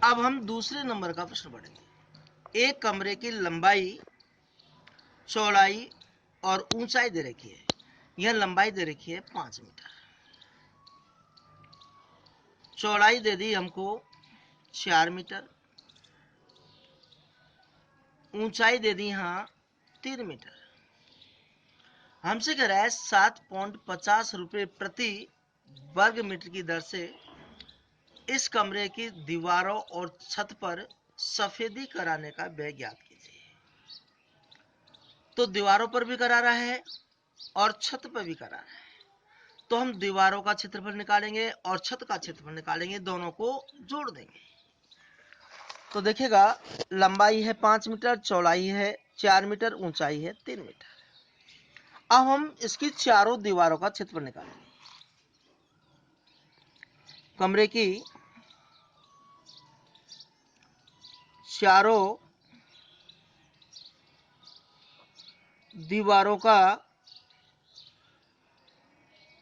अब हम दूसरे नंबर का प्रश्न पढ़ेंगे। एक कमरे की लंबाई, चौड़ाई और ऊंचाई दे रखी है। यह लंबाई दे रखी है 5 मीटर, चौड़ाई दे दी हमको 4 मीटर, ऊंचाई दे दी यहाँ 3 मीटर। हमसे कह रहा है 7.50 रुपये प्रति वर्ग मीटर की दर से इस कमरे की दीवारों और छत पर सफेदी कराने का व्यय ज्ञात कीजिए। तो दीवारों पर भी करा रहा है और छत पर भी करा रहा है, तो हम दीवारों का क्षेत्रफल निकालेंगे और छत का क्षेत्रफल निकालेंगे, दोनों को जोड़ देंगे। तो देखिएगा, लंबाई है 5 मीटर, चौड़ाई है 4 मीटर, ऊंचाई है 3 मीटर। अब हम इसकी चारों दीवारों का क्षेत्रफल निकालेंगे। कमरे की चारों दीवारों का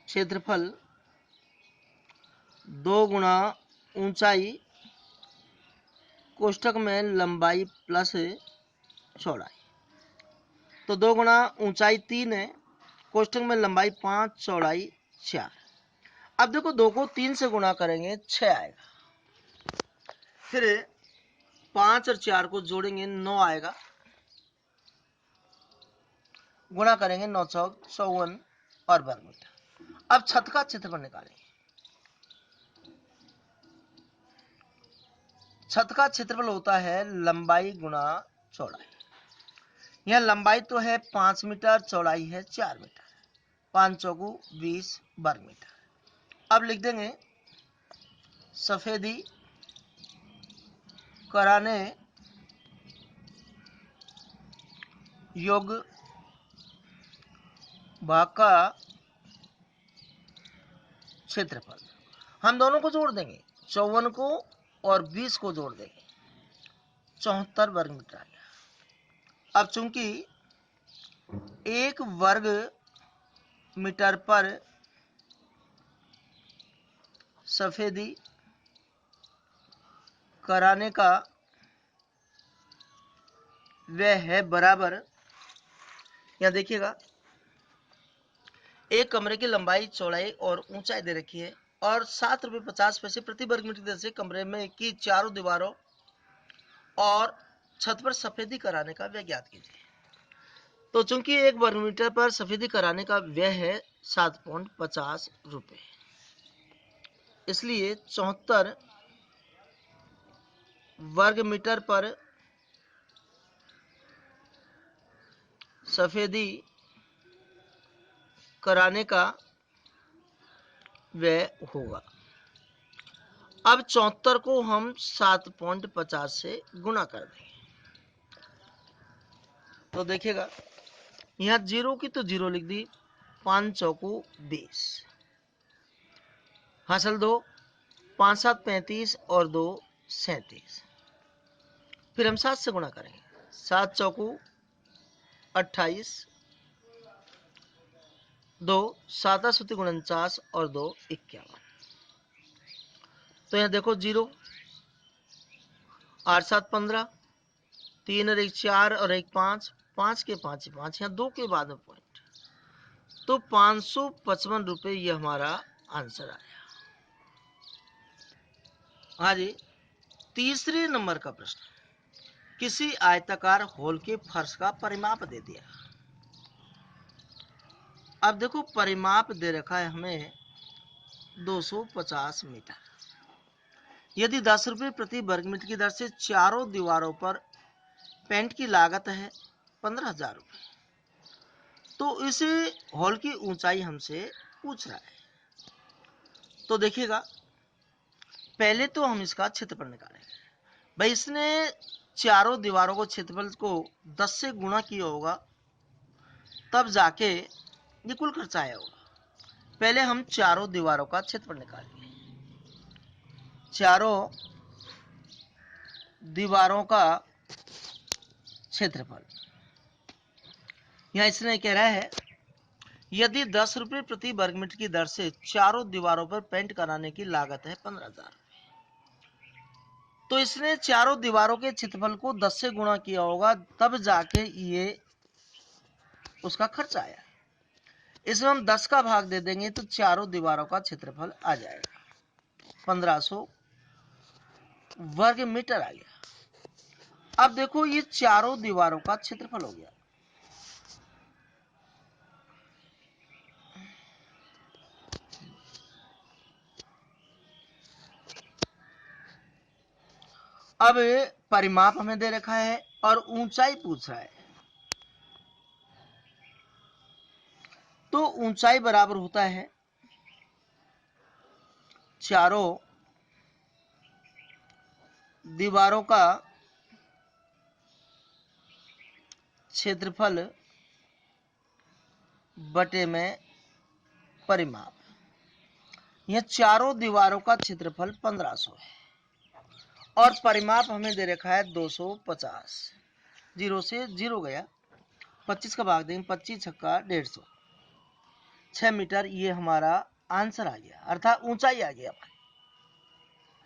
क्षेत्रफल 2 गुना ऊंचाई कोष्ठक में लंबाई प्लस चौड़ाई। तो 2 गुना ऊंचाई 3 है, कोष्ठक में लंबाई 5, चौड़ाई 4। अब देखो 2 को 3 से गुणा करेंगे 6 आएगा, फिर 5 और 4 को जोड़ेंगे 9 आएगा, गुणा करेंगे 9 चौक 54 और वर्ग मीटर। अब छत का क्षेत्रफल निकालेंगे। छत का क्षेत्रफल होता है लंबाई गुणा चौड़ाई। यह लंबाई तो है 5 मीटर, चौड़ाई है 4 मीटर, 5 चौकू 20 वर्ग मीटर। अब लिख देंगे सफेदी कराने योग्य भाग का क्षेत्रफल। हम दोनों को जोड़ देंगे, 54 को और 20 को जोड़ देंगे, 74 वर्ग मीटर आ गया। अब चूंकि 1 वर्ग मीटर पर सफेदी कराने का व्यय है बराबर, यहां देखिएगा, एक कमरे की लंबाई, चौड़ाई और ऊंचाई दे रखी है और 7.50 रुपये प्रति वर्ग मीटर दर से कमरे में की चारों दीवारों और छत पर सफेदी कराने का व्यय ज्ञात कीजिए। तो चूंकि 1 वर्ग मीटर पर सफेदी कराने का व्यय है 7.50 रुपये, इसलिए 74 वर्ग मीटर पर सफेदी कराने का व्यय होगा। अब 74 को हम 7.50 से गुणा कर देंगे। तो देखिएगा, यहाँ 0 की तो 0 लिख दी, 5 चौकू 20, हासिल 2, 5 7 35 और 2 37। फिर हम 7 से गुणा करेंगे, 7 चौकू 28, 2 7 सूती 49 और 2 51। तो यहाँ देखो 0, 8 7 15, 3 और 1 4 और 1 5, 5 के 5 5, यहाँ 2 के बाद में पॉइंट, तो 555 रुपये ये हमारा आंसर आया। हाँ जी, तीसरे नंबर का प्रश्न, किसी आयताकार हॉल के फर्श का परिमाप दे दिया। अब देखो परिमाप दे रखा है हमें 250 मीटर। यदि 10 रुपये प्रति वर्ग मीटर की दर से चारों दीवारों पर पेंट की लागत है 15,000 रुपये, तो इस हॉल की ऊंचाई हमसे पूछ रहा है। तो देखिएगा, पहले तो हम इसका क्षेत्रफल निकालेंगे। भाई इसने चारों दीवारों को क्षेत्रफल को 10 से गुणा किया होगा, तब जाके ये कुल खर्चा आया होगा। पहले हम चारों दीवारों का क्षेत्रफल निकालेंगे। चारों दीवारों का क्षेत्रफल, यहां इसने कह रहा है यदि 10 रुपये प्रति वर्ग मीटर की दर से चारों दीवारों पर पेंट कराने की लागत है 15,000, तो इसने चारों दीवारों के क्षेत्रफल को 10 से गुणा किया होगा, तब जाके ये उसका खर्च आया। इसमें हम 10 का भाग दे देंगे तो चारों दीवारों का क्षेत्रफल आ जाएगा 1500 वर्ग मीटर आ गया। अब देखो ये चारों दीवारों का क्षेत्रफल हो गया। अब परिमाप हमें दे रखा है और ऊंचाई पूछ रहा है, तो ऊंचाई बराबर होता है चारों दीवारों का क्षेत्रफल बटे में परिमाप। यह चारों दीवारों का क्षेत्रफल 1500 है और परिमाप हमें दे रखा है 250। 0 से 0 गया, 25 का भाग देंगे, 25 छक्का 150, 6 मीटर। ये हमारा आंसर आ गया, अर्थात ऊंचाई आ गया।